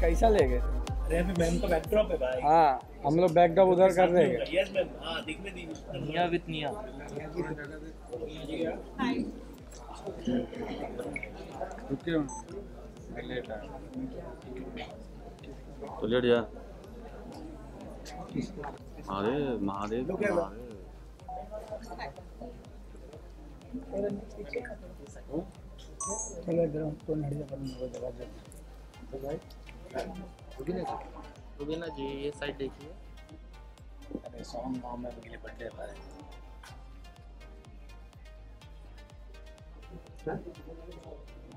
कैसा ले गए? अरे अभी मैम का बैकड्रॉप है भाई। हाँ, हम लोग बैकड्रॉप उधर कर रहे हैं। यस मैम, हाँ दिखने दी। निया विद निया। तो लेट जा। अरे महादेव चलो इधर तो हट जा रुबीना जी ये साइड देखिए। अरे सॉन्ग मॉम में अगले बर्थडे पर है।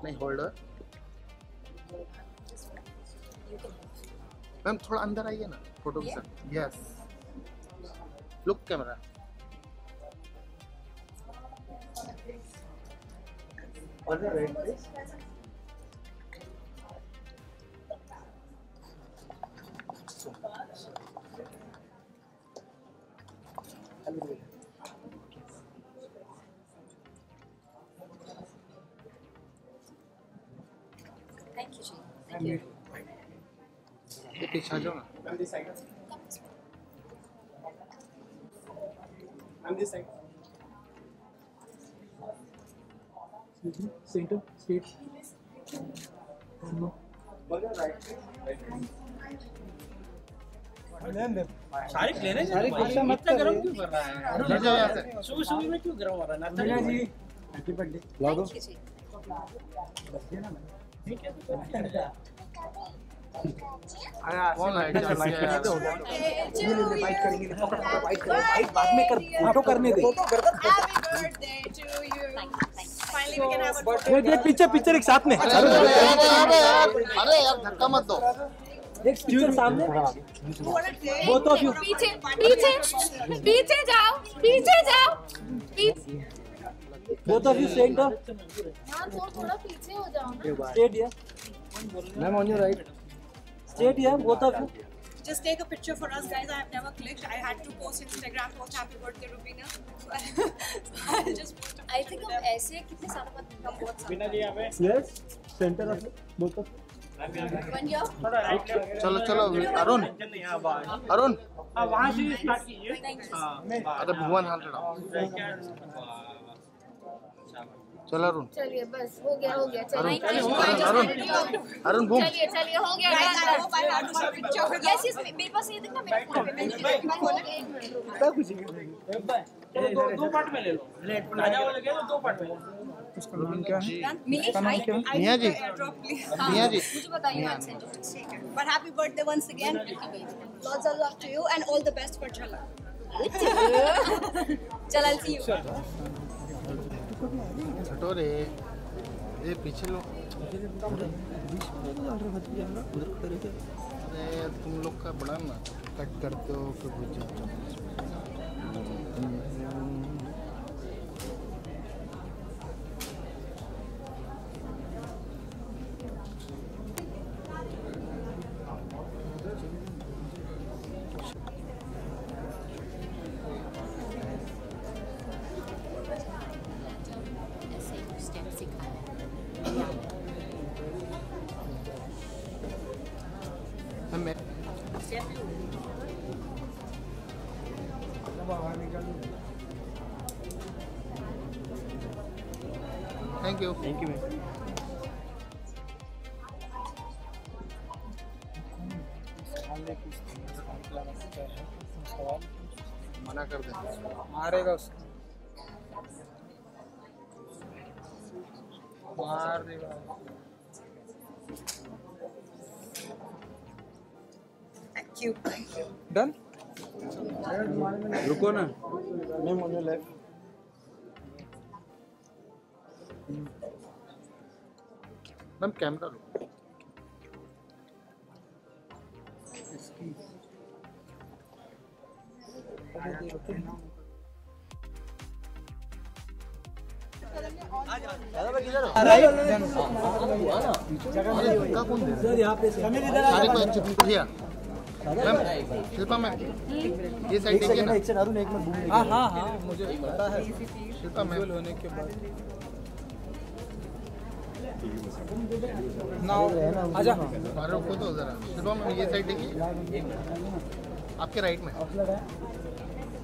नहीं होल्डर मैम थोड़ा अंदर आइए ना फोटो के साथ। Yes look camera. Thank you, Ji. Thank you. ये पीछे आ जाओ ना। सेंटर स्ट्रेट सारी प्लेन है। सारी गुस्सा मत इतना कर गरम रहे। क्यों कर रहा है? ले जाओ यहाँ से। सुबह सुबह में क्यों गरम हो रहा है? नाश्ता मीना नहीं जी हुआ? हैप्पी बर्थडे ला दो। Thank you, Ji. ठीक है, तो कौन है क्या बाइट Happy बाद में कर फोटो करने दे। birthday to you. Finally, we can have a photo. ये पिक्चर पिक्चर एक साथ में। अरे यार धक्का मत दो। एक पिक्चर सामने। What a day. Both of you. पीछे पीछे पीछे जाओ पीछे जाओ पीछे। बोथ ऑफ यू सेंटर हाँ थोड़ा पीछे हो जाओ ना। Straight here ma'am on your right straight here both of you Just take a picture for us, guys. I have never clicked. I had to post Instagram post happy birthday, Rubina. So I'll just post. I think हम ऐसे कितने सालों बाद हम बहुत बिना जी यहाँ पे yes centre of both of 1 year. थोड़ा राइट चलो चलो अरुण अरुण हाँ वहाँ से स्टार्ट कीजिए। Thank you. हाँ अरे भुवन हाल रहा। चलो अरुण चलिए बस हो गया अरुण चलिए अरुण घूम। चलिए हो गया यस यस मेरे पास ये देखना मेरे फोन पे मैंने दो पार्ट में ले लो। राजा वाले गए तो दो पार्ट में। उसका नाम क्या है मिया जी मिया जी मुझे बताइए but happy birthday once again lots of love to you and all the best for Jhalak चल I'll see you छठो रे ये पीछे लोग अरे तुम लोग का बड़ा ना कट करते हो फिर भूल जाते हो। Thank you ma'am. मना कर दे मारेगा उसको मार देगा thank you डन रुको ना मैं मुझे लेफ्ट मैम कैमरा लो। सर यहाँ पे सारे को अच्छे भैया मैम शिल्पा मैम ये साइड देखिए ना। अरुण एक मिनट हाँ हाँ हाँ मुझे पता है शिल्पा मैम होने के बाद आजा अरे रुको तो जरा, शिल्पम ये साइड देखिए, आपके राइट में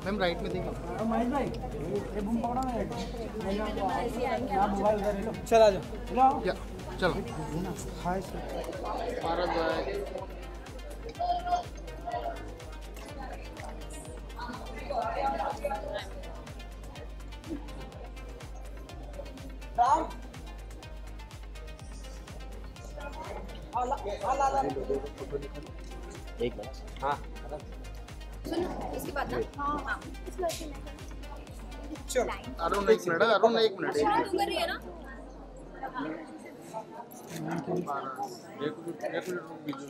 मैम, राइट में देखिए। चल आजा या चलो भारत भाई। एक बार सुनो इसके बाद ना हाँ अरुण एक मिनट, अरुण एक मिनट, एक मिनट। कर रही है ना एक मिनट रुक बीजू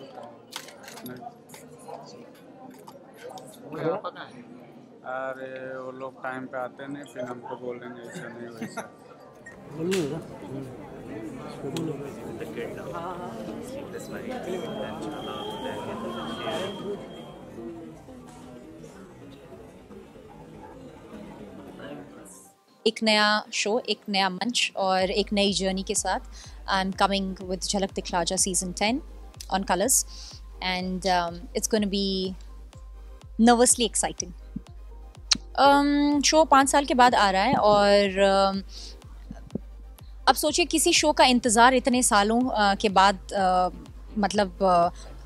वो यहाँ पर कहाँ है? अरे वो लोग टाइम पे आते नहीं, फिर हमको बोलेंगे ऐसा नहीं वैसा। एक नया शो, एक नया मंच और एक नई जर्नी के साथ आई एम कमिंग विद झलक दिखला जा season 10 on colours and it's gonna B nervously exciting. Show 5 साल के बाद आ रहा है और अब सोचिए किसी शो का इंतज़ार इतने सालों के बाद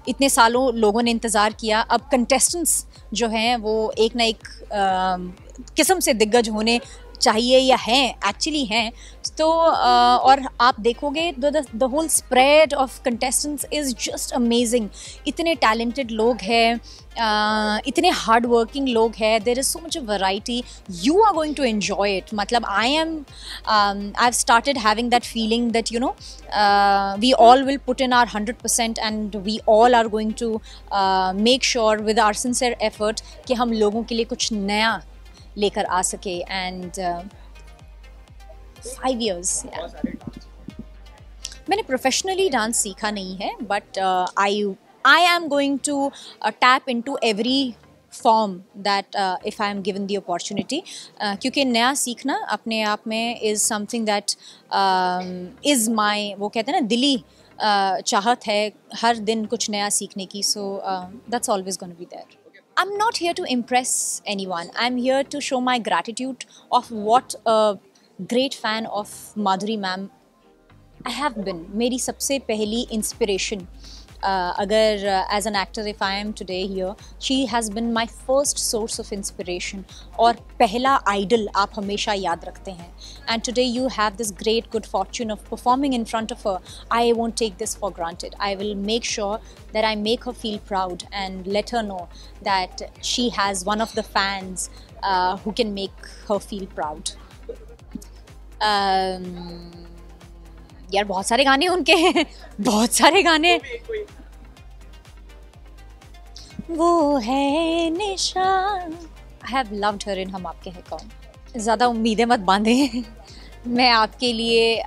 इतने सालों लोगों ने इंतज़ार किया। अब कंटेस्टेंट्स जो हैं वो एक ना एक किस्म से दिग्गज होने चाहिए या हैं, एक्चुअली हैं। तो और आप देखोगे the whole spread of contestants is just amazing. इतने टैलेंटेड लोग हैं, इतने हार्ड वर्किंग लोग हैं, there is so much variety, you are going to enjoy it. मतलब I have started having that feeling that you know we all will put in our 100% and we all are going to make sure with our sincere effort कि हम लोगों के लिए कुछ नया लेकर आ सके। एंड 5 years मैंने प्रोफेशनली डांस सीखा नहीं है, but I am going to tap into every form that if I am given the opportunity, क्योंकि नया सीखना अपने आप में is something that is my, वो कहते हैं ना, दिली चाहत है हर दिन कुछ नया सीखने की। So that's always gonna be there. I'm not here to impress anyone. I'm here to show my gratitude of what a great fan of Madhuri ma'am I have been. मेरी सबसे पहली inspiration, अगर as an actor if I am today here, she has been my first source of inspiration और पहला idol आप हमेशा याद रखते हैं। And today you have this great good fortune of performing in front of her. I won't take this for granted. I will make sure that I make her feel proud and let her know that she has one of the fans who can make her feel proud. यार बहुत सारे गाने उनके हैं, बहुत सारे गाने। वो है निशान, I have loved her in हम आपके हैं कौन। ज़्यादा उम्मीदें मत बांधें, मैं आपके लिए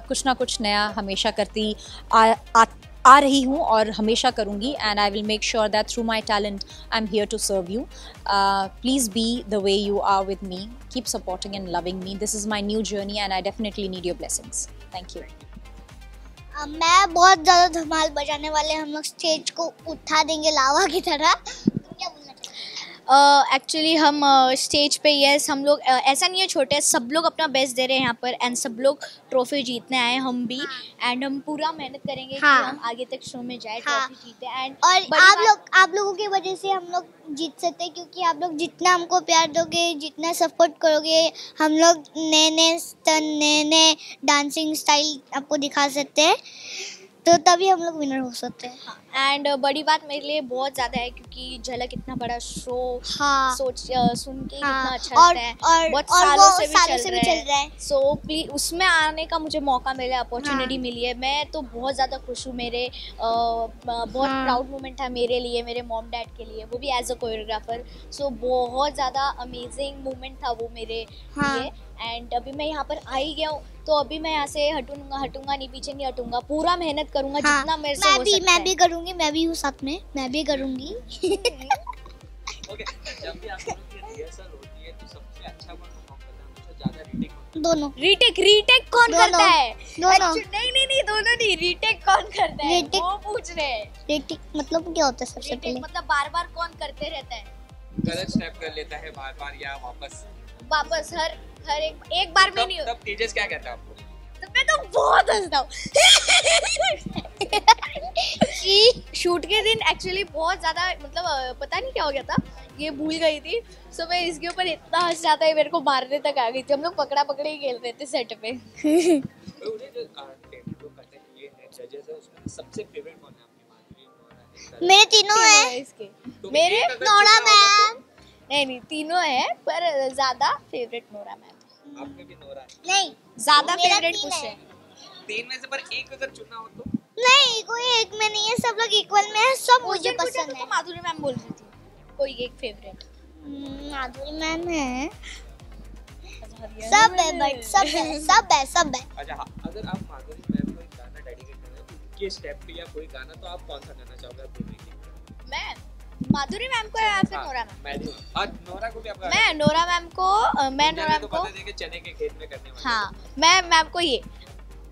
कुछ ना कुछ नया हमेशा करती आ रही हूँ और हमेशा करूँगी। And I will make sure that through my talent I am here to serve you. Please be the way you are with me, keep supporting and loving me. This is my new journey and I definitely need your blessings. Thank you. मैं बहुत ज़्यादा धमाल बजाने वाले, हम लोग stage को उठा देंगे लावा की तरह। क्या बोलना चाहिए? एक्चुअली हम स्टेज पे यस, हम लोग ऐसा नहीं है छोटे, सब लोग अपना बेस्ट दे रहे हैं यहाँ पर एंड सब लोग ट्रॉफी जीतने आए, हम भी। एंड हम पूरा मेहनत करेंगे कि हम आगे तक शो में जाए, ट्रॉफी जीते। एंड और आप लोगों की वजह से हम लोग जीत सकते हैं, क्योंकि आप लोग जितना हमको प्यार दोगे, जितना सपोर्ट करोगे, हम लोग नए नए स्टन, नए नए डांसिंग स्टाइल आपको दिखा सकते हैं, तो तभी हम लोग विनर हो सकते हैं। एंड बड़ी बात मेरे लिए बहुत ज़्यादा है, क्योंकि झलक इतना बड़ा शो सुन के कितना अच्छा लगता है, बहुत सालों से भी चल रहा है। सो प्लीज उसमें आने का मुझे मौका मिला, अपॉर्चुनिटी मिली है, मैं तो बहुत ज़्यादा खुश हूँ। मेरे बहुत प्राउड मोमेंट था मेरे लिए, मेरे मॉम डैड के लिए, वो भी एज अ कोरियोग्राफर। सो बहुत ज़्यादा अमेजिंग मोमेंट था वो मेरे लिए। एंड अभी मैं यहाँ पर आ ही गया हूँ, तो अभी मैं यहाँ से हटूंगा नहीं, पीछे नहीं हटूंगा, पूरा मेहनत करूंगा जितना मेरे से हो सकता है। मैं भी करूंगी, मैं भी हूँ साथ में, मैं भी करूंगी। ओके, जब भी आप लोगों की रिहर्सल होती है तो सबसे अच्छा कौन परफॉर्म करता है, मुझे ज्यादा रीडिंग दोनों। रीटेक कौन करता है? दोनों। नहीं दोनों नहीं, रीटेक कौन करता है वो पूछ रहे हैं। रीटेक मतलब क्या होता है? सबसे पहले मतलब बार कौन करते रहता है? गलत स्टेप कर लेता है बार या वापस हर एक बार में नहीं। तब तेजस क्या कहता है आपको? तो मैं तो बहुत हंसता हूँ। शूट के दिन एक्चुअली बहुत ज्यादा मतलब पता नहीं क्या हो गया था, ये भूल गई थी। सो मैं इसके ऊपर इतना हंस जाता है, मेरे को मारने तक आ गई थी। हम लोग पकड़ा पकड़ी खेल रहे थे सेट पे। सबसे फेवरेट कौन है आपकी? मेरे तीनों है इसके। मेरे नोरा मैम। नहीं तीनों है, पर ज्यादा फेवरेट नोरा मैम। आपके भी नोरा है? नहीं, ज्यादा फेवरेट कुछ है। 3 में से पर एक अगर चुनना हो तो? नहीं, कोई एक में नहीं है, सब लोग इक्वल में है, सब मुझे पसंद है। तो माधुरी मैम बोल रही थी कोई एक फेवरेट। माधुरी मैम है, सब है बट सब है। अच्छा हाँ, अगर आप माधुरी मैम को एक गाना डेडिकेट करें उनके स्टेप पे या कोई गाना, तो आप कौन सा गाना चाहोगे आप बोलने के? मैं माधुरी मैम को या फिर नोरा मैम? मैं नोरा को भी आपका? मैं नोरा मैम को चने के खेत में करने वाले। हाँ, मैं मैम को ये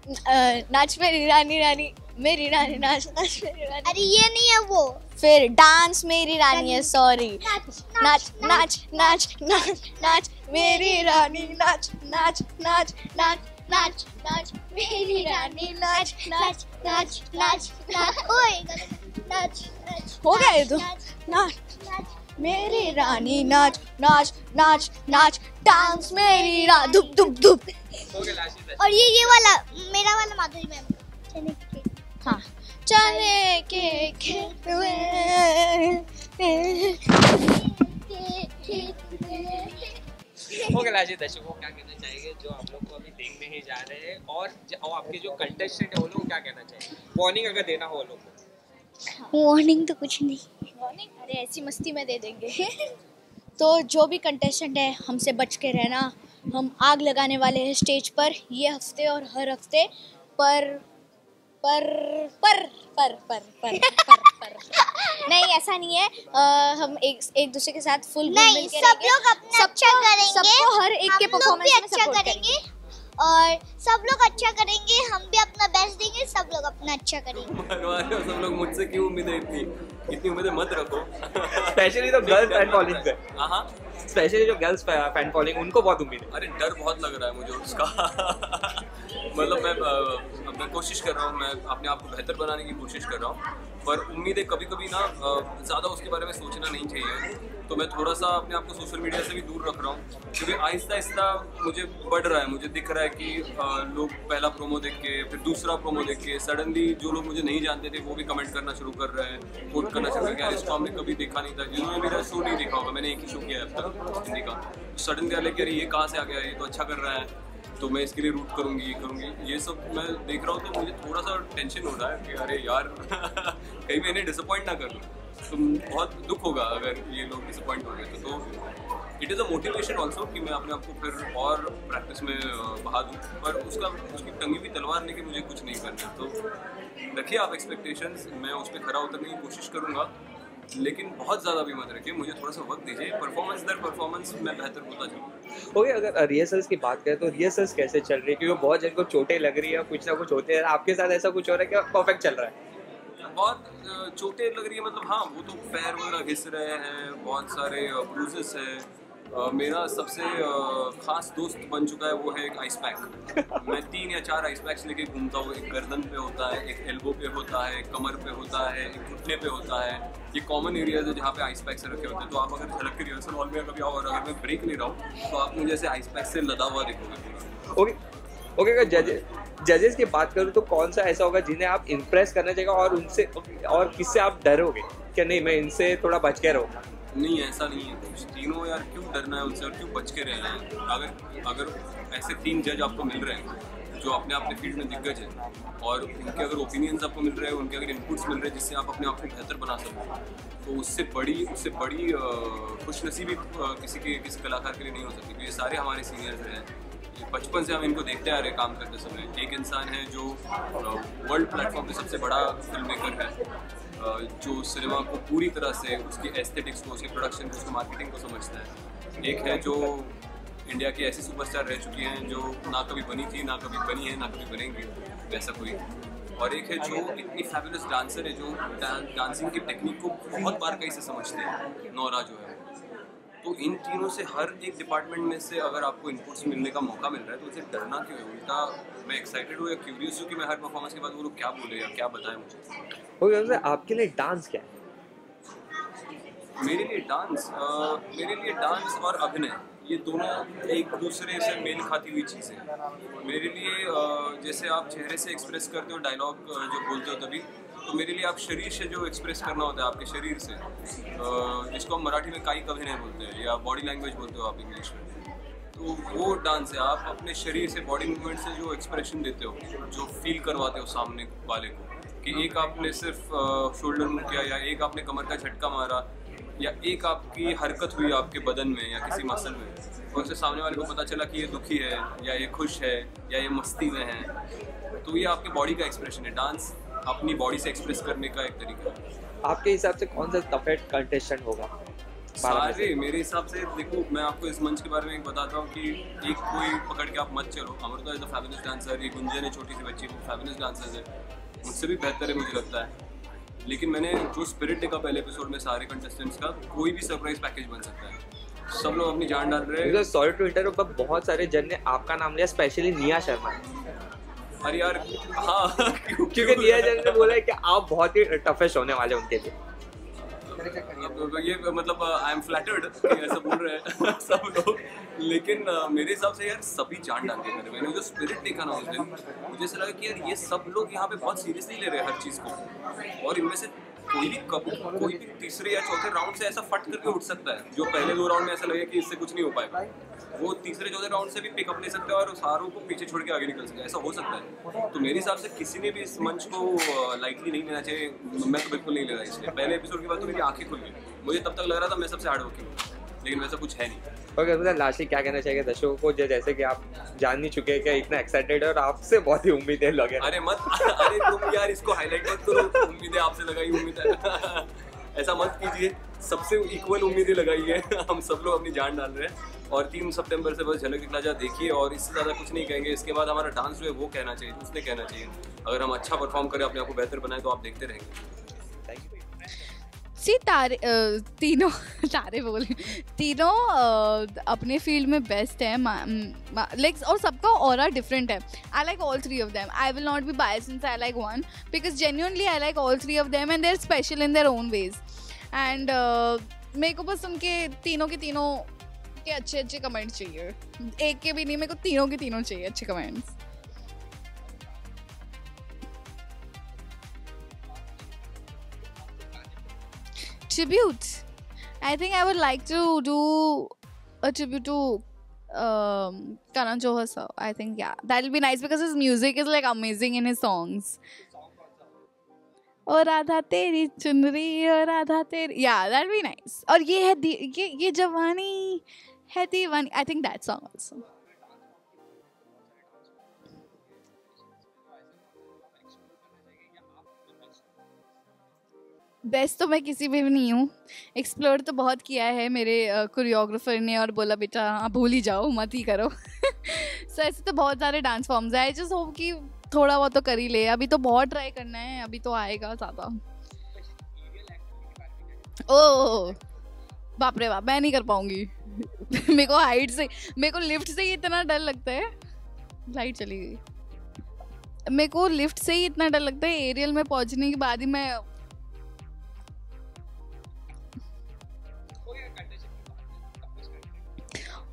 नाच मेरी रानी रानी मेरी रानी नाच नाच मेरी रानी। अरे ये नहीं है वो, फिर डांस मेरी रानी है, सॉरी। नाच नाच नाच नाच नाच मेरी रानी नाच नाच नाच नाच नाच नाच मेरी रानी नाच नाच नाच नाच नाच। ओए नाच हो गया ये तो। नाच मेरी रानी नाच नाच नाच नाच डांस मेरी रानी धुप धुप धुप। और ये वाला मेरा वाला माधुरी मैम चने के। हाँ, चने के खेत हो गया। दर्शकों क्या कहना चाहेंगे जो आप लोग को अभी देखने ही जा रहे हैं, और आपके जो कंटेस्टेंट है वो लोग क्या कहना चाहिए? वार्निंग अगर देना हो वो लोग को? वार्निंग तो कुछ नहीं, वार्निंग अरे ऐसी मस्ती में दे देंगे। तो जो भी कंटेस्टेंट है हमसे बच के रहना। हम आग लगाने वाले हैं स्टेज पर ये हफ्ते और हर हफ्ते। पर नहीं, ऐसा नहीं है। हम एक दूसरे के साथ फुल नहीं, सब लोग अपना अच्छा करेंगे, सबको हर एक के परफॉर्मेंस में अच्छा करेंगे और सब लोग अच्छा करेंगे, हम भी अपना बेस्ट देंगे, सब लोग अपना अच्छा करेंगे। सब लोग मुझसे क्यों उम्मीदें इतनी उम्मीदें मत रखो। स्पेशली तो गर्ल्स फैन फॉलोइंग पे। हाँ, स्पेशली जो गर्ल्स फैन फॉलोइंग उनको बहुत उम्मीद है। अरे डर बहुत लग रहा है मुझे उसका। मतलब मैं कोशिश कर रहा हूँ, मैं अपने आप को बेहतर बनाने की कोशिश कर रहा हूँ, पर उम्मीदें कभी कभी ना ज़्यादा उसके बारे में सोचना नहीं चाहिए। तो मैं थोड़ा सा अपने आप को सोशल मीडिया से भी दूर रख रहा हूँ, क्योंकि आहिस्ता आहिस्ता मुझे बढ़ रहा है, मुझे दिख रहा है कि लोग पहला प्रोमो देख के फिर दूसरा प्रोमो देख के सडनली जो लोग मुझे नहीं जानते थे वो भी कमेंट करना शुरू कर रहे हैं, वोट करना शुरू कर रहे हैं। इसको हमने कभी देखा नहीं था, जिन्होंने मेरा शो नहीं देखा होगा, मैंने एक ही शो किया है अब तक हिंदी का, सडन क्या लेकर ये कहाँ से आ गया, ये तो अच्छा कर रहा है, तो मैं इसके लिए रूट करूँगी, ये सब मैं देख रहा हूँ। तो मुझे थोड़ा सा टेंशन हो रहा है कि अरे यार कहीं मैं इन्हें डिसअपॉइंट ना कर लूँ, तो बहुत दुख होगा अगर ये लोग डिसअपॉइंट हो गए। तो it is a motivation also कि मैं अपने आप को फिर और प्रैक्टिस में बहा दूँ, पर उसकी टंगी हुई तलवार लेके मुझे कुछ नहीं करना। तो रखिए आप एक्सपेक्टेशंस, मैं उस पर खरा उतरने की कोशिश करूँगा, लेकिन बहुत ज़्यादा भी मत रखिए, मुझे थोड़ा सा वक्त दीजिए, परफॉर्मेंस दर परफॉर्मेंस मैं बेहतर होता जाऊँ। ओके, अगर रिहर्सल्स की बात करें तो रिहर्सल्स कैसे चल रही है? क्योंकि बहुत जन को चोटें लग रही है, कुछ ना कुछ होते हैं, आपके साथ ऐसा कुछ हो रहा है क्या? परफेक्ट चल रहा है? बहुत चोटें लग रही है, मतलब हाँ वो तो पैर वगैरह घिस रहे हैं, बहुत सारे ब्रूजेस हैं। मेरा सबसे खास दोस्त बन चुका है वो है एक आइस पैक। मैं 3 या 4 आइस पैक्स लेके घूमता हूँ, एक गर्दन पे होता है, एक एल्बो पे होता है, एक कमर पे होता है, एक घुटने पे होता है। ये कॉमन एरियाज है जहाँ पे आइस पैक्स रखे होते हैं। तो आप अगर झलक के रिहर्सल हॉल में कभी आओ और अगर मैं ब्रेक नहीं रहा हूँ तो आप मुझे ऐसे आइस पैक से लदा हुआ देखोगे। ओके, अगर जजेस की बात करूँ तो कौन सा ऐसा होगा जिन्हें आप इम्प्रेस करना चाहिए और उनसे और किससे आप डरोगे क्या? नहीं, मैं इनसे थोड़ा बच के रहूँगा। नहीं, ऐसा नहीं है कुछ। तीनों यार क्यों डरना है उनसे और क्यों बच के रहना है? अगर ऐसे 3 जज आपको मिल रहे हैं जो अपने अपने फील्ड में दिग्गज हैं और उनके अगर ओपिनियंस आपको मिल रहे हैं, उनके अगर इनपुट्स मिल रहे हैं जिससे आप अपने आप को बेहतर बना सको, तो उससे बड़ी खुशनसीबी किसी कलाकार के लिए नहीं हो सकती। क्योंकि ये सारे हमारे सीनियर्स हैं, बचपन से हम इनको देखते आ रहे काम करते समय। एक इंसान है जो वर्ल्ड प्लेटफॉर्म पे सबसे बड़ा फिल्म मेकर है, जो सिनेमा को पूरी तरह से उसकी एस्थेटिक्स को, उसकी प्रोडक्शन को, उसकी मार्केटिंग को समझता है। एक है जो इंडिया की ऐसी सुपरस्टार रह चुकी हैं जो ना कभी बनी थी, ना कभी बनी है, ना कभी बनेंगी, वैसा कोई। और एक है जो इतनी फैबुलस डांसर है जो डांसिंग की टेक्निक को बहुत बारीकी से समझते हैं, नौरा जो है। तो इन तीनों से हर एक डिपार्टमेंट में से अगर आपको इनपुट्स मिलने का मौका मिल रहा है तो उसे डरना क्यों है? उल्टा मैं एक्साइटेड हूँ या क्यूरियस हूँ कि मैं हर परफॉर्मेंस के बाद वो लोग क्या बोले या क्या बताएं मुझे। ओके, आपके लिए डांस क्या है? मेरे लिए डांस और अभिनय, ये दोनों एक दूसरे से मेल खाती हुई चीज़ें हैं। मेरे लिए जैसे आप चेहरे से एक्सप्रेस करते हो डायलॉग जो बोलते हो तभी, तो मेरे लिए आप शरीर से जो एक्सप्रेस करना होता है आपके शरीर से, जिसको हम मराठी में कायिक अभिनय बोलते हैं या बॉडी लैंग्वेज बोलते हो आप इंग्लिश में, तो वो डांस है। आप अपने शरीर से, बॉडी मूवमेंट से जो एक्सप्रेशन देते हो, जो फील करवाते हो सामने वाले को, कि एक आपने सिर्फ शोल्डर मूव किया या एक आपने कमर का झटका मारा या एक आपकी हरकत हुई आपके बदन में या किसी मसल में, और उससे सामने वाले को पता चला कि ये दुखी है या ये खुश है या ये मस्ती में है, तो ये आपके बॉडी का एक्सप्रेशन है। डांस अपनी बॉडी से एक्सप्रेस करने का एक तरीका है। आपके हिसाब से कौन सा टफेस्ट कंटेस्टेंट होगा? सारे मेरे हिसाब से, देखो मैं आपको इस मंच के बारे में एक बताता हूँ कि एक कोई पकड़ के आप मत चलो। Amrita is a fabulous dancer, ये गुंजन है छोटी सी बच्ची, वो फैबुलस डांसर है, मुझसे भी बेहतर है मुझे लगता है। लेकिन मैंने जो स्पिरिट देखा पहले एपिसोड में सारे कंटेस्टेंट्स का, कोई भी सरप्राइज पैकेज बन सकता है। सब लोग अपनी जान डाल रहे हैं। सॉरी टू इंटरप्ट, पर बहुत सारे जन ने आपका नाम लिया, स्पेशली निया शर्मा। अरे यार हाँ क्योंकि निया जन ने बोला है कि आप बहुत ही टफेस्ट होने वाले उनके लिए। ये मतलब आई एम फ्लैटर्ड ऐसा बोल रहे हैं सब लोग, लेकिन मेरे हिसाब से यार सभी जान डाल के करे। मैंने जो स्पिरिट देखा ना उस दिन, मुझे ऐसा लगा कि यार ये सब लोग यहाँ पे बहुत सीरियसली ले रहे हैं हर चीज़ को, और इनमें से कोई भी तीसरे या चौथे राउंड से ऐसा फट करके उठ सकता है जो पहले 2 राउंड में ऐसा लगे कि इससे कुछ नहीं हो पाएगा, वो तीसरे चौथे राउंड से भी पिकअप ले सकता है और सारों को पीछे छोड़ के आगे निकल सकता है, ऐसा हो सकता है। तो मेरे हिसाब से किसी ने भी इस मंच को लाइटली नहीं लेना चाहिए। मैं तो बिल्कुल नहीं ले रहा, इसलिए पहले एपिसोड के बाद तो मेरी आंखें खुल गई। मुझे तब तक लग रहा था मैं सबसे हार्ड वर्किंग हूँ, लेकिन वैसा कुछ है नहीं। ओके, मतलब लास्टली क्या कहना चाहिए दर्शकों को, जैसे कि आप जान नहीं चुके कि इतना एक्साइटेड है और आपसे बहुत ही उम्मीदें लगे। अरे तुम यार इसको हाईलाइट मत करो, उम्मीदें आपसे लगाई उम्मीदें ऐसा मत कीजिए, सबसे इक्वल उम्मीदें लगाई है। हम सब लोग अपनी जान डाल रहे हैं, और 3 सितंबर से बस झलक दिखला जा देखिए, और इससे ज़्यादा कुछ नहीं कहेंगे। इसके बाद हमारा डांस जो है वो कहना चाहिए, उसने कहना चाहिए। अगर हम अच्छा परफॉर्म करें, अपने आप को बेहतर बनाए, तो आप देखते रहेंगे। तीनों तारे बोले, तीनों अपने फील्ड में बेस्ट है, लाइक, और सबका ऑरा डिफरेंट है। I like all 3 of them. I will not be biased since I like one, because genuinely I like all 3 of them and they're special in their own ways. And मेरे को बस उनके तीनों के अच्छे comment चाहिए, एक के भी नहीं, मेरे को तीनों के तीनों चाहिए अच्छे comments. Tribute. I think I would like to do a tribute to Karan Johar sir. I think that'll be nice because his music is like amazing in his songs. और राधा तेरी चुनरी और राधा तेरी, that'll be nice. और ये है ये जवानी है दीवानी. I think that song also. Best तो मैं किसी में भी नहीं हूँ, एक्सप्लोर तो बहुत किया है मेरे कोरियोग्राफर ने, और बोला बेटा आप भूल ही जाओ, मत ही करो। सो ऐसे तो बहुत सारे डांस फॉर्म्स है, आई जस्ट होप कि थोड़ा बहुत तो कर ही ले। अभी तो बहुत ट्राई करना है, अभी तो आएगा ज़्यादा। ओह बाप रे बाप, मैं नहीं कर पाऊँगी। मेरे को हाइट से, मेरे को लिफ्ट से ही इतना डर लगता है। लाइट चली गई। मेरे को लिफ्ट से ही इतना डर लगता है, एरियल में पहुँचने के बाद ही मैं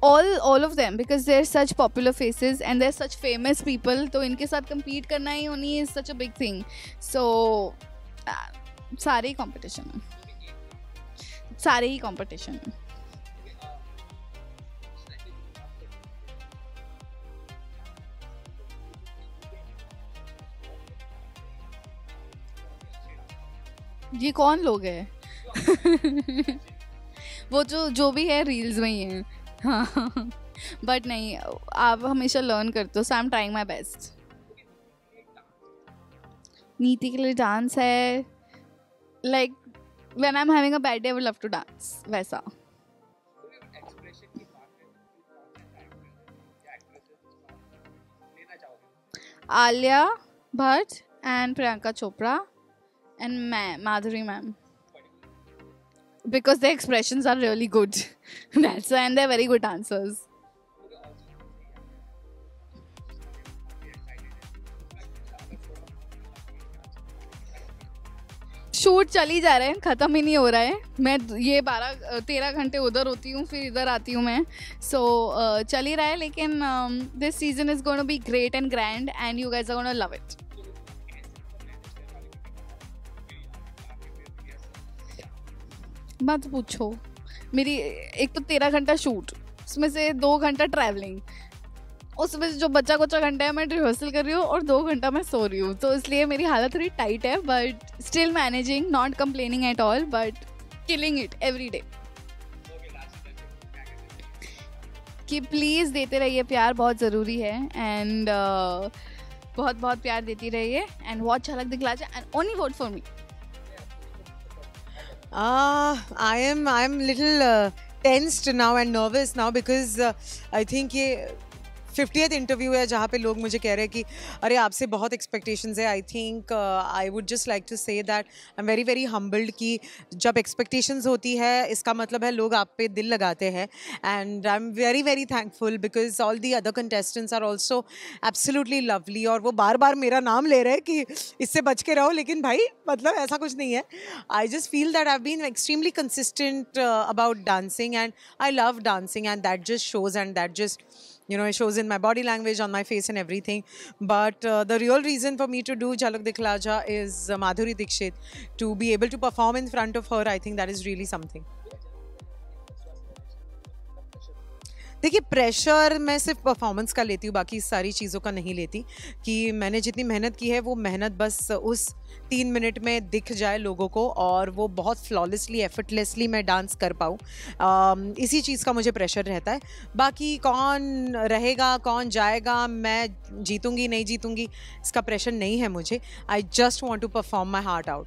all of them, because they're such popular faces and they're such famous people, तो इनके साथ compete करना ही होनी is such a big thing. So सारे ही competition है, सारे ही competition है। ये कौन लोग हैं? वो जो भी है रील्स में ही है। हाँ, बट नहीं, आप हमेशा लर्न करते हो, so I am trying my best. Niti के लिए डांस है, like when I am having a bad day I would love to dance, वैसा। Alia Bhatt and Priyanka Chopra and Madhuri ma'am. Because their expressions are really good. That's why, and they're very good dancers. Shoot चली जा रहे हैं, ख़त्म ही नहीं हो रहा है. मैं ये 12-13 घंटे उधर होती हूँ, फिर इधर आती हूँ मैं. सो चल ही रहा है, लेकिन this season is going to be great and grand and you guys are going to love it. मत पूछो. मेरी एक तो 13 घंटा शूट, उसमें से 2 घंटा ट्रैवलिंग, उसमें जो बच्चा कुछ घंटा है मैं रिहर्सल कर रही हूँ और 2 घंटा मैं सो रही हूँ. तो इसलिए मेरी हालत थोड़ी टाइट है, but still managing, not complaining at all, but killing it every day. कि प्लीज़ देते रहिए प्यार, बहुत ज़रूरी है. एंड बहुत बहुत प्यार देती रहिए. एंड वॉच झलक दिखला जा and only vote for me. I'm little tensed now and nervous now because I think ये 50th इंटरव्यू है जहाँ पे लोग मुझे कह रहे हैं कि अरे आपसे बहुत एक्सपेक्टेशंस है. I think I would just like to say that I am very very humbled कि जब एक्सपेक्टेशंस होती है इसका मतलब है लोग आप पे दिल लगाते हैं. And I am very very thankful because all the other contestants are also absolutely lovely. और वो बार बार मेरा नाम ले रहे हैं कि इससे बच के रहो, लेकिन भाई मतलब ऐसा कुछ नहीं है. I just feel that I have been extremely consistent about dancing and I love dancing and that just shows and that just it shows in my body language, on my face and everything. But the real reason for me to do Jhalak Dikhla Ja is Madhuri Dixit. To be able to perform in front of her, I think that is really something. देखिए, pressure मैं सिर्फ performance का लेती हूँ, बाकी सारी चीज़ों का नहीं लेती. कि मैंने जितनी मेहनत की है वो मेहनत बस उस 3 मिनट में दिख जाए लोगों को और वो बहुत फ्लॉलेसली एफर्टलेसली मैं डांस कर पाऊँ. इसी चीज़ का मुझे प्रेशर रहता है. बाकी कौन रहेगा कौन जाएगा, मैं जीतूंगी नहीं जीतूंगी, इसका प्रेशर नहीं है मुझे. I just want to perform my heart out.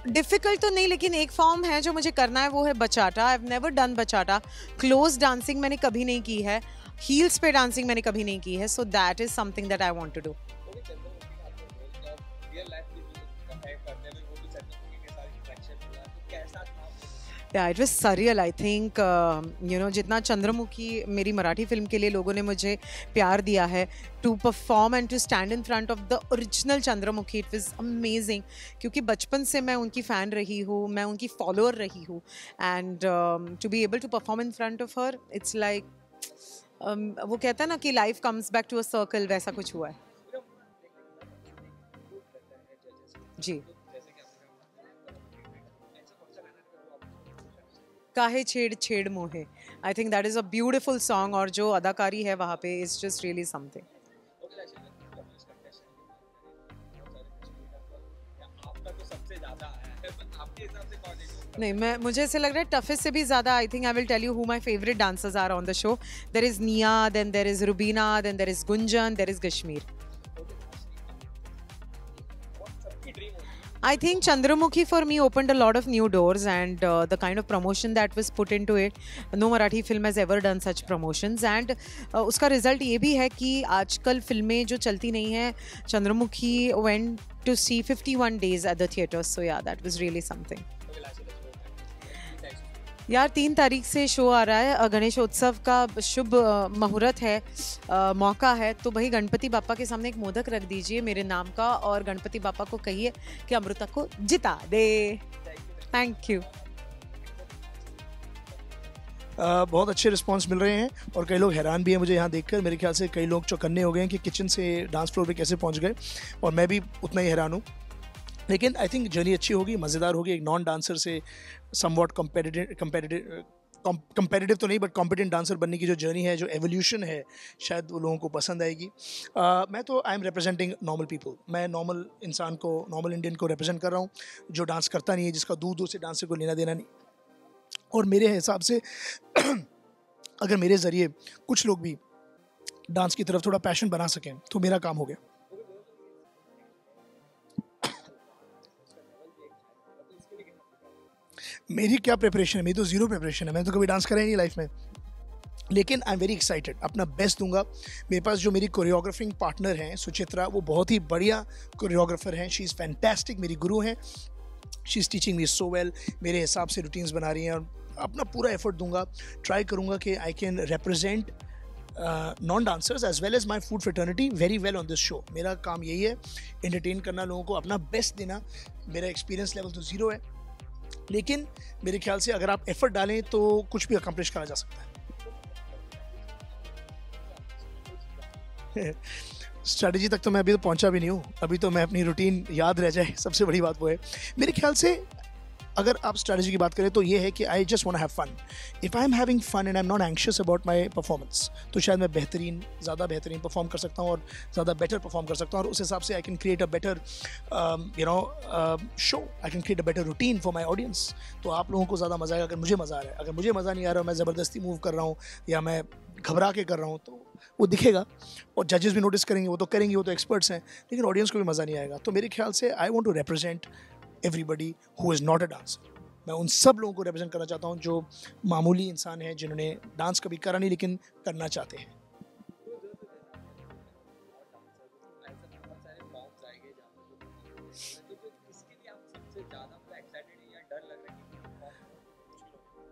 Difficult तो नहीं, लेकिन एक फॉर्म है जो मुझे करना है, वो है बचाटा. I have never done बचाटा. Close dancing मैंने कभी नहीं की है, हील्स पे डांसिंग मैंने कभी नहीं की है. So that is something that I want to do. Yeah, it was surreal. I think जितना चंद्रमुखी मेरी मराठी फिल्म के लिए लोगों ने मुझे प्यार दिया है, to perform and to stand in front of the original Chandramukhi, it was amazing. क्योंकि बचपन से मैं उनकी फ़ैन रही हूँ, मैं उनकी फॉलोअर रही हूँ. And to be able to perform in front of her, it's like वो कहता है ना कि life comes back to a circle, वैसा कुछ हुआ है. जी. काहे छेड़ छेड़ मोहे, I think that is a beautiful song. और जो अदाकारी है वहाँ पे इज़ जस्ट रियली समथिंग. नहीं, मुझे ऐसे लग रहा है टफेस्ट से भी ज़्यादा. I think I will tell you who my favourite dancers are on the show. There is Nia, then there is Rubina, then there is Gunjan, there is Kashmir. I think Chandramukhi for me opened a lot of new doors, and the kind of promotion that was put into it, no Marathi film has ever done such promotions. And उसका result ये भी है कि आजकल फिल्में जो चलती नहीं हैं, Chandramukhi went to see 51 days at the theatres. So yeah, that was really something. यार 3 तारीख से शो आ रहा है. गणेशोत्सव का शुभ मुहूर्त है, मौका है. तो भाई गणपति बापा के सामने एक मोदक रख दीजिए मेरे नाम का और गणपति बापा को कहिए कि अमृता को जिता दे. Thank you. बहुत अच्छे रिस्पांस मिल रहे हैं और कई लोग हैरान भी हैं मुझे यहाँ देखकर. मेरे ख्याल से कई लोग चौकन्ने हो गए हैं कि किचन से डांस फ्लोर पे कैसे पहुँच गए, और मैं भी उतना ही हैरान हूँ. लेकिन आई थिंक जर्नी अच्छी होगी, मज़ेदार होगी. एक नॉन डांसर से समवॉट कंपेटिटिव तो नहीं बट कॉम्पिटेंट डांसर बनने की जो जर्नी है, जो एवोल्यूशन है, शायद वो लोगों को पसंद आएगी. मैं तो I am representing normal people. मैं नॉर्मल इंसान को, नॉर्मल इंडियन को रिप्रेजेंट कर रहा हूँ, जो डांस करता नहीं है, जिसका दूर दूर से डांसर को लेना देना नहीं. और मेरे हिसाब से अगर मेरे ज़रिए कुछ लोग भी डांस की तरफ थोड़ा पैशन बना सकें तो मेरा काम हो गया. मेरी क्या प्रिपरेशन है? मेरी तो ज़ीरो प्रिपरेशन है. मैंने तो कभी डांस करा ही नहीं लाइफ में. लेकिन आई एम वेरी एक्साइटेड, अपना बेस्ट दूंगा। मेरे पास जो मेरी कोरियोग्राफिंग पार्टनर हैं सुचित्रा, वो बहुत ही बढ़िया कोरियोग्राफर हैं, शी इज़ फैंटास्टिक, मेरी गुरु हैं, she is teaching me so well, मेरे हिसाब से रूटीन्स बना रही हैं और अपना पूरा एफर्ट दूंगा, ट्राई करूंगा कि I can represent non dancers as well as my food fraternity very well on this show. मेरा काम यही है, एंटरटेन करना, लोगों को अपना बेस्ट देना। मेरा एक्सपीरियंस लेवल तो ज़ीरो है, लेकिन मेरे ख्याल से अगर आप एफर्ट डालें तो कुछ भी अकम्प्लिश करा जा सकता है। स्ट्रैटेजी तक तो मैं अभी तो पहुंचा भी नहीं हूँ, अभी तो मैं अपनी रूटीन याद रह जाए, सबसे बड़ी बात वो है। मेरे ख्याल से अगर आप स्ट्रैटेजी की बात करें तो ये है कि I just want have fun. If I am having fun and I am not anxious about my performance, तो शायद मैं ज़्यादा बेहतरीन परफॉर्म कर सकता हूँ और ज़्यादा बेटर परफॉर्म कर सकता हूँ, और उस हिसाब से I can create a better show, I can create a better routine for my audience. तो आप लोगों को ज़्यादा मज़ा आएगा अगर मुझे मज़ा आ रहा है। अगर मुझे मज़ा नहीं आ रहा, मैं ज़बरदस्ती मूव कर रहा हूँ या मैं घबरा के कर रहा हूँ, तो वो दिखेगा और जजेस भी नोटिस करेंगे, वो तो करेंगे, वो तो एक्सपर्ट्स हैं, लेकिन ऑडियंस को भी मज़ा नहीं आएगा। तो मेरे ख्याल से I want to represent everybody who is not a dancer. मैं उन सब लोगों को रिप्रेजेंट करना चाहता हूँ जो मामूली इंसान हैं, जिन्होंने डांस कभी करा नहीं लेकिन करना चाहते हैं।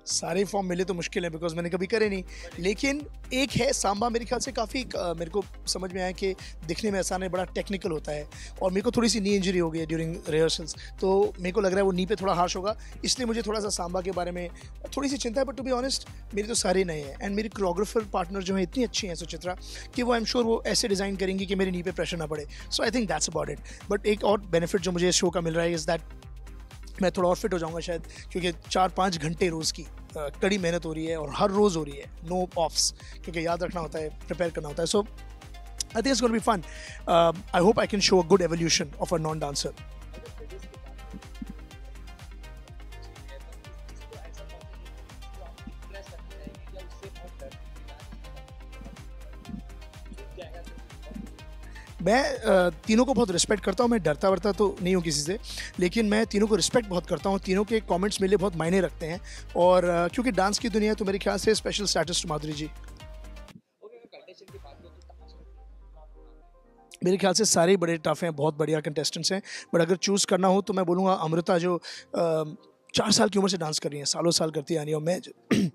सारे फॉर्म मिले तो मुश्किल है, बिकॉज मैंने कभी करे नहीं, लेकिन एक है सांबा, मेरे ख्याल से काफ़ी मेरे को समझ में आया कि दिखने में आसान है, बड़ा टेक्निकल होता है, और मेरे को थोड़ी सी नी इंजरी हो गई है ड्यूरिंग रिहर्सल्स, तो मेरे को लग रहा है वो नी पे थोड़ा हार्श होगा, इसलिए मुझे थोड़ा सा सांबा के बारे में थोड़ी सी चिंता है। बट टू बी ऑनेस्ट मेरे तो सारे नए हैं, एंड मेरी कोरियोग्राफर पार्टनर जो है इतनी अच्छी हैं सुचित्रा, कि वो आई एम श्योर वो ऐसे डिज़ाइन करेंगी कि मेरे नी पे प्रेशर ना पड़े। So I think that's about it. But एक और बेनिफिट जो मुझे इस शो का मिल रहा है इज़ दैट मैं थोड़ा और फिट हो जाऊंगा शायद, क्योंकि 4-5 घंटे रोज़ की कड़ी मेहनत हो रही है और हर रोज़ हो रही है, नो ऑफ्स, क्योंकि याद रखना होता है, प्रिपेयर करना होता है। So I think it's gonna be fun. I hope I can show a good evolution of a non dancer. मैं तीनों को बहुत रिस्पेक्ट करता हूँ, मैं डरता वरता तो नहीं हूँ किसी से, लेकिन मैं तीनों को रिस्पेक्ट बहुत करता हूँ। तीनों के कमेंट्स मेरे लिए बहुत मायने रखते हैं, और क्योंकि डांस की दुनिया है तो मेरे ख्याल से स्पेशल स्टेटस टू माधुरी जी। मेरे ख्याल से सारे बड़े टफ हैं, बहुत बढ़िया कंटेस्टेंट्स हैं, बट अगर चूज़ करना हो तो मैं बोलूँगा अमृता, जो 4 साल की उम्र से डांस कर रही हैं, सालों साल करती आ रही है,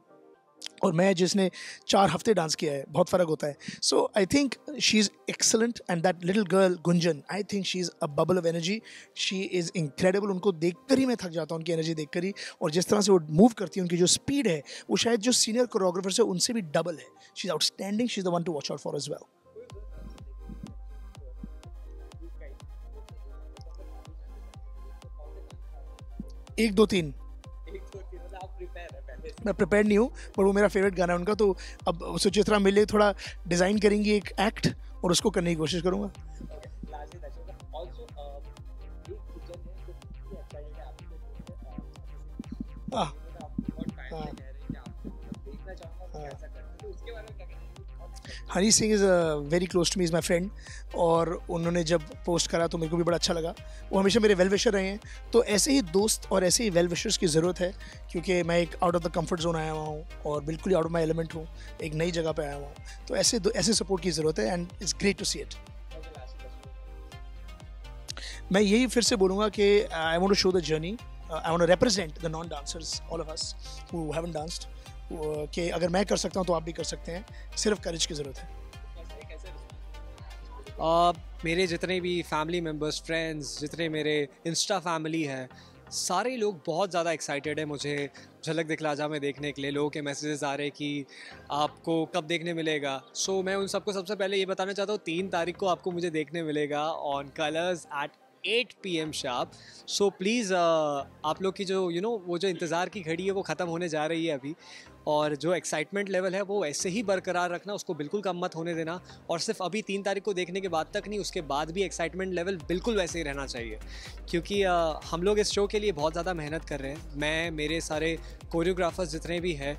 और मैं जिसने 4 हफ्ते डांस किया है, बहुत फ़र्क होता है। So I think she is excellent, and that little girl Gunjan, I think she is a bubble of energy, she is incredible. उनको देखकर ही मैं थक जाता हूँ, उनकी एनर्जी देखकर ही, और जिस तरह से वो मूव करती है, उनकी जो स्पीड है वो शायद जो सीनियर कोरियोग्राफर्स है उनसे भी डबल है। She is outstanding, she is the one to watch out for as well. एक दो तीन मैं प्रिपेयर नहीं हूँ, पर वो मेरा फेवरेट गाना है उनका, तो अब सुचित्रा मिले थोड़ा डिज़ाइन करेंगी एक एक्ट, और उसको करने की कोशिश करूँगा। Honey Singh is very close to me, is my friend, और उन्होंने जब पोस्ट करा तो मेरे को भी बड़ा अच्छा लगा। वो हमेशा मेरे वेल विशर रहे हैं, तो ऐसे ही दोस्त और ऐसे ही वेल विशर्स की ज़रूरत है, क्योंकि मैं एक out of the comfort zone आया हुआ हूँ और बिल्कुल ही आउट ऑफ माई एलिमेंट हूँ, एक नई जगह पे आया हुआ हूँ, तो ऐसे सपोर्ट की ज़रूरत है, and it's great to see it. मैं यही फिर से बोलूँगा कि I want to show the journey, I want to represent the non dancers, all of us who haven't danced, कि अगर मैं कर सकता हूँ तो आप भी कर सकते हैं, सिर्फ करेज की ज़रूरत है। मेरे जितने भी फैमिली मेम्बर्स, फ्रेंड्स, जितने मेरे इंस्टा फैमिली है, सारे लोग बहुत ज़्यादा एक्साइटेड है मुझे झलक दिखलाजा में देखने के लिए। लोगों के मैसेजेस आ रहे हैं कि आपको कब देखने मिलेगा। सो मैं उन सबको सबसे पहले ये बताना चाहता हूँ, 3 तारीख को आपको मुझे देखने मिलेगा on Colors at 8 PM sharp. So please आप लोग की जो वो जो इंतज़ार की घड़ी है वो ख़त्म होने जा रही है अभी, और जो एक्साइटमेंट लेवल है वो ऐसे ही बरकरार रखना, उसको बिल्कुल कम मत होने देना। और सिर्फ अभी 3 तारीख को देखने के बाद तक नहीं, उसके बाद भी एक्साइटमेंट लेवल बिल्कुल वैसे ही रहना चाहिए, क्योंकि हम लोग इस शो के लिए बहुत ज़्यादा मेहनत कर रहे हैं। मैं, मेरे सारे कोरियोग्राफर्स जितने भी हैं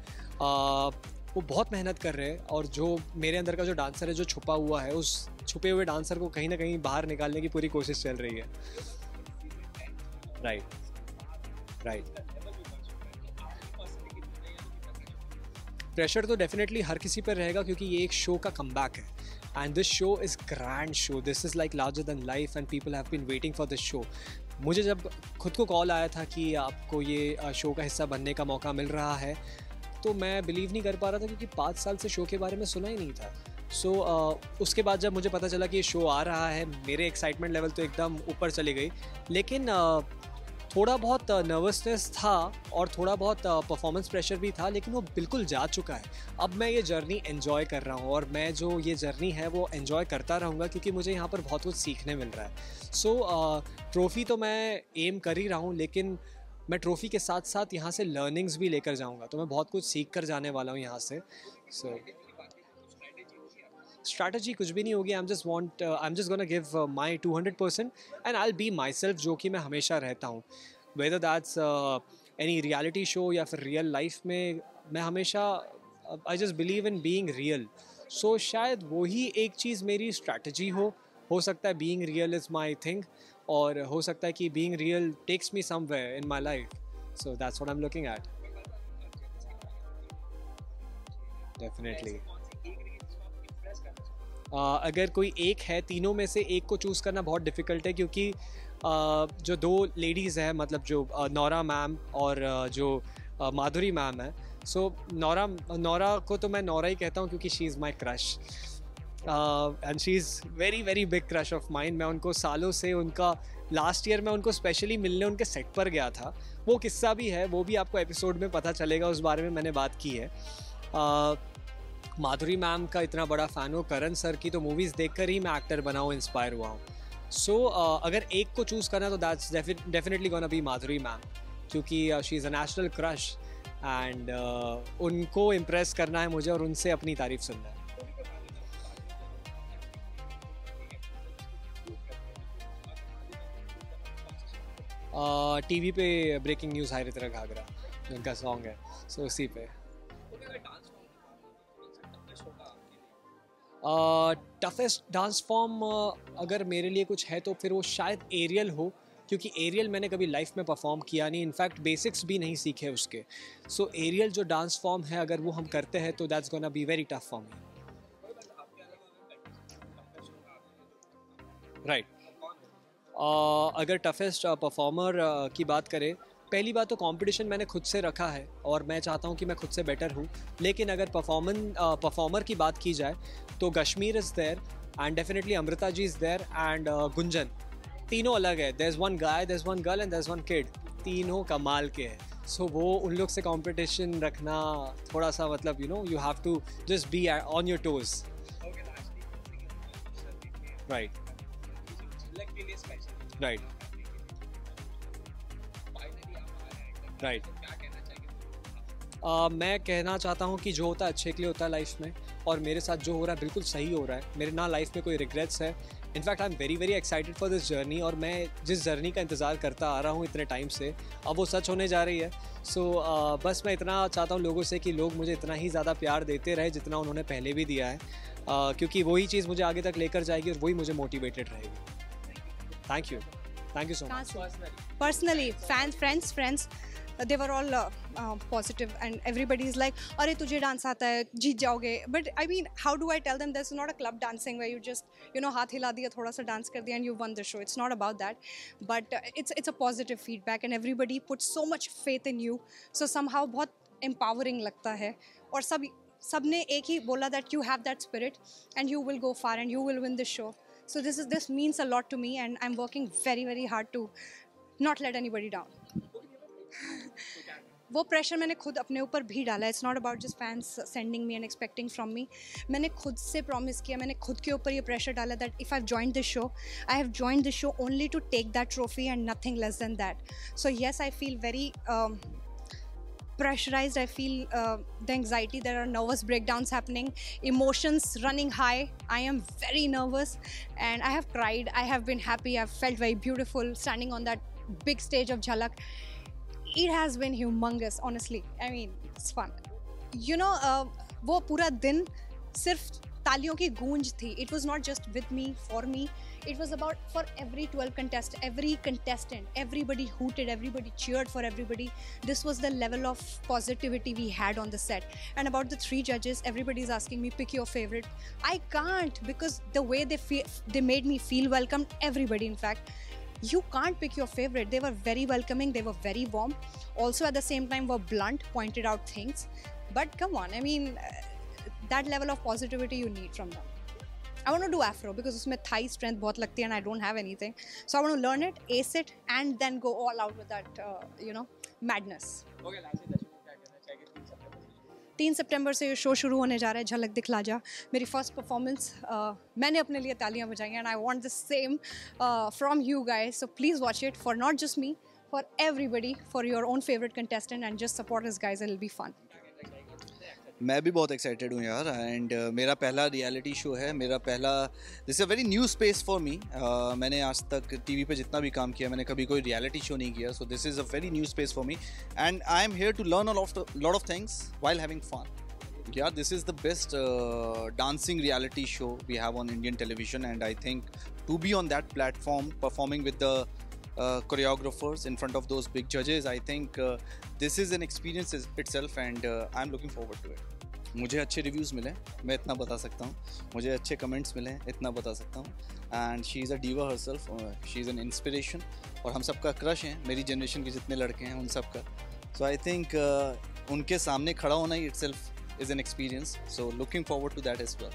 वो बहुत मेहनत कर रहे हैं, और जो मेरे अंदर का जो डांसर है जो छुपा हुआ है, उस छुपे हुए डांसर को कहीं ना कहीं बाहर निकालने की पूरी कोशिश चल रही है। राइट। प्रेशर तो डेफिनेटली हर किसी पर रहेगा क्योंकि ये एक शो का कमबैक है and this show is grand show, this is like larger than life and people have been waiting for this show. मुझे जब खुद को कॉल आया था कि आपको ये शो का हिस्सा बनने का मौका मिल रहा है तो मैं बिलीव नहीं कर पा रहा था क्योंकि 5 साल से शो के बारे में सुना ही नहीं था। सो उसके बाद जब मुझे पता चला कि ये शो आ रहा है, मेरे एक्साइटमेंट लेवल तो एकदम ऊपर चली गई, लेकिन थोड़ा बहुत नर्वसनेस था और थोड़ा बहुत परफॉर्मेंस प्रेशर भी था, लेकिन वो बिल्कुल जा चुका है। अब मैं ये जर्नी एंजॉय कर रहा हूँ और मैं जो ये जर्नी है वो एंजॉय करता रहूँगा क्योंकि मुझे यहाँ पर बहुत कुछ सीखने मिल रहा है। सो ट्रॉफ़ी तो मैं एम कर ही रहा हूँ, लेकिन मैं ट्रॉफ़ी के साथ साथ यहाँ से लर्निंग्स भी लेकर जाऊँगा, तो मैं बहुत कुछ सीख कर जाने वाला हूँ यहाँ से। सो स्ट्रैटेजी कुछ भी नहीं होगी, I am just gonna give my 200% and I will be myself, जो कि मैं हमेशा रहता हूँ। Whether that's any reality show या फिर रियल लाइफ में, मैं हमेशा I just believe in being real. So शायद वही एक चीज़ मेरी स्ट्रैटेजी हो सकता है being real is my thing, और हो सकता है कि being real takes me somewhere in my life. So that's what I am looking at. Definitely अगर कोई एक है, तीनों में से एक को चूज़ करना बहुत डिफ़िकल्ट है क्योंकि जो 2 लेडीज़ हैं, मतलब जो नौरा मैम और जो माधुरी मैम है। सो नौरा को तो मैं नौरा ही कहता हूँ क्योंकि she is my crush and she is very very big crush of mind. मैं उनको सालों से, उनका लास्ट ईयर मैं उनको स्पेशली मिलने उनके सेट पर गया था, वो किस्सा भी है, वो भी आपको एपिसोड में पता चलेगा, उस बारे में मैंने बात की है। माधुरी मैम का इतना बड़ा फ़ैन हो, करण सर की तो मूवीज़ देखकर ही मैं एक्टर बना हूँ, इंस्पायर हुआ हूँ। सो अगर एक को चूज़ करना तो that's definitely gonna be Madhuri ma'am, क्योंकि she is a national crush and उनको इम्प्रेस करना है मुझे और उनसे अपनी तारीफ़ सुनना है। टीवी पे ब्रेकिंग न्यूज़ हाय रे तेरा घाघरा उनका सॉन्ग है, सो उसी पे। टफेस्ट डांस फॉर्म अगर मेरे लिए कुछ है तो फिर वो शायद एरियल हो, क्योंकि एरियल मैंने कभी लाइफ में परफॉर्म किया नहीं, इनफैक्ट बेसिक्स भी नहीं सीखे उसके। सो एरियल जो डांस फॉर्म है, अगर वो हम करते हैं तो that's gonna be very tough for me. Right, अगर टफेस्ट परफॉर्मर की बात करें, पहली बात तो कंपटीशन मैंने खुद से रखा है और मैं चाहता हूँ कि मैं खुद से बेटर हूँ, लेकिन अगर परफॉर्मर की बात की जाए तो Kashmir is there and definitely Amrita ji is there and Gunjan. तीनों अलग है, there is one guy, there is one girl and there is one kid, तीनों कमाल के हैं। सो वो उन लोग से कंपटीशन रखना थोड़ा सा, मतलब you have to just be on your toes. Right right right. मैं कहना चाहता हूँ कि जो होता है अच्छे के लिए होता है लाइफ में, और मेरे साथ जो हो रहा है बिल्कुल सही हो रहा है। मेरे ना लाइफ में कोई रिग्रेट्स है, in fact I am very very excited for this journey, और मैं जिस जर्नी का इंतज़ार करता आ रहा हूँ इतने टाइम से, अब वो सच होने जा रही है। सो बस मैं इतना चाहता हूँ लोगों से कि लोग मुझे इतना ही ज़्यादा प्यार देते रहे जितना उन्होंने पहले भी दिया है, क्योंकि वही चीज़ मुझे आगे तक लेकर जाएगी और वही मुझे मोटिवेटेड रहेगी। Thank you so much. Personally, fans, friends, they were all positive, and everybody is like, "अरे तुझे डांस आता है, जीत जाओगे." But I mean, how do I tell them this is not a club dancing where you just हाथ हिला दिया, थोड़ा सा डांस कर दिया and you won the show. It's not about that, but it's a positive feedback and everybody puts so much faith in you. So somehow बहुत empowering लगता है, और सबने एक ही बोला that you have that spirit and you will go far and you will win the show. So this means a lot to me, and I'm working very very hard to not let anybody down. वो pressure मैंने खुद अपने ऊपर भी डाला है. It's not about just fans sending me and expecting from me. मैंने खुद से प्रॉमिस किया, मैंने खुद के ऊपर ये प्रेशर डाला that if I've joined this show, I have joined this show only to take that trophy and nothing less than that. So yes, I feel very pressurized. I feel the anxiety. There are nervous breakdowns happening, emotions running high. I am very nervous and I have cried. I have been happy. I've felt very beautiful standing on that big stage of Jhalak. It has been humongous, honestly. I mean, it's fun. वो पूरा दिन सिर्फ तालियों की गूंज थी. It was not just with me, for me. It was about for every 12 contestant, every contestant. Everybody hooted, everybody cheered for everybody. This was the level of positivity we had on the set. And about the 3 judges, everybody's asking me, pick your favorite. I can't, because the way they made me feel welcome, everybody in fact. You can't pick your favorite. They were very welcoming, they were very warm. Also at the same time were blunt, pointed out things. But come on, I mean, that level of positivity you need from them. I want to do Afro because उसमें thigh strength बहुत लगती है and I don't have anything. So I want to learn it, ace it, and then go all out with that, madness. Okay, last day दर्शकों को क्या कहना चाहेंगे 3 सितंबर से ये शो शुरू होने जा रहा है, झलक दिखला जा. मेरी फर्स्ट परफॉर्मेंस मैंने अपने लिए तालियां बजाई and I want the same from you guys. So please watch it for not just me, for everybody, for your own favorite contestant, and just support us guys. It'll be fun. मैं भी बहुत excited हूँ यार. And मेरा पहला reality show है, मेरा पहला, this is a very new space for मी. मैंने आज तक टीवी पे जितना भी काम किया मैंने कभी कोई रियलिटी शो नहीं किया. So this is a very new space for me and I am here to learn a lot of things while having fun. Yeah, this is the best dancing reality show we have on Indian television, and I think to be on that platform performing with the choreographers in front of those big judges, I think this is an experience itself, and I'm looking forward to it. मुझे अच्छे reviews मिले, मैं इतना बता सकता हूँ. मुझे अच्छे कमेंट्स मिले, इतना बता सकता हूँ. And she is a diva herself, she is an inspiration, और हम सबका क्रश हैं, मेरी जनरेशन के जितने लड़के हैं उन सब का. सो आई थिंक उनके सामने खड़ा होना ही itself is an experience, so looking forward to that as well.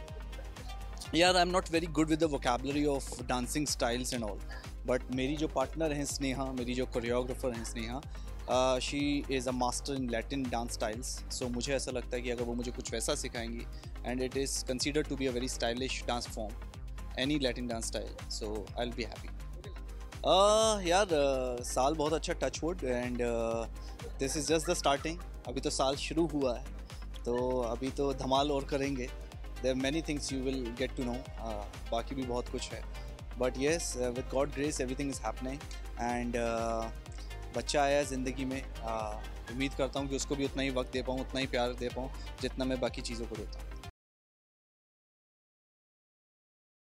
Yeah, I'm not very good with the vocabulary of dancing styles and all, but मेरी जो partner हैं स्नेहा, मेरी जो choreographer हैं Sneha, she is a master in Latin dance styles, so मुझे ऐसा लगता है कि अगर वो मुझे कुछ वैसा सिखाएंगी, and it is considered to be a very stylish dance form, any Latin dance style, so I'll be happy. यार साल बहुत अच्छा touch wood, and this is just the starting. अभी तो साल शुरू हुआ है, तो अभी तो धमाल और करेंगे. There are many things you will get to know. बाकी भी बहुत कुछ है. But yes, with God grace everything is happening. And बच्चा आया है ज़िंदगी में. उम्मीद करता हूँ कि उसको भी उतना ही वक्त दे पाऊँ, उतना ही प्यार दे पाऊँ जितना मैं बाकी चीज़ों को देता हूँ.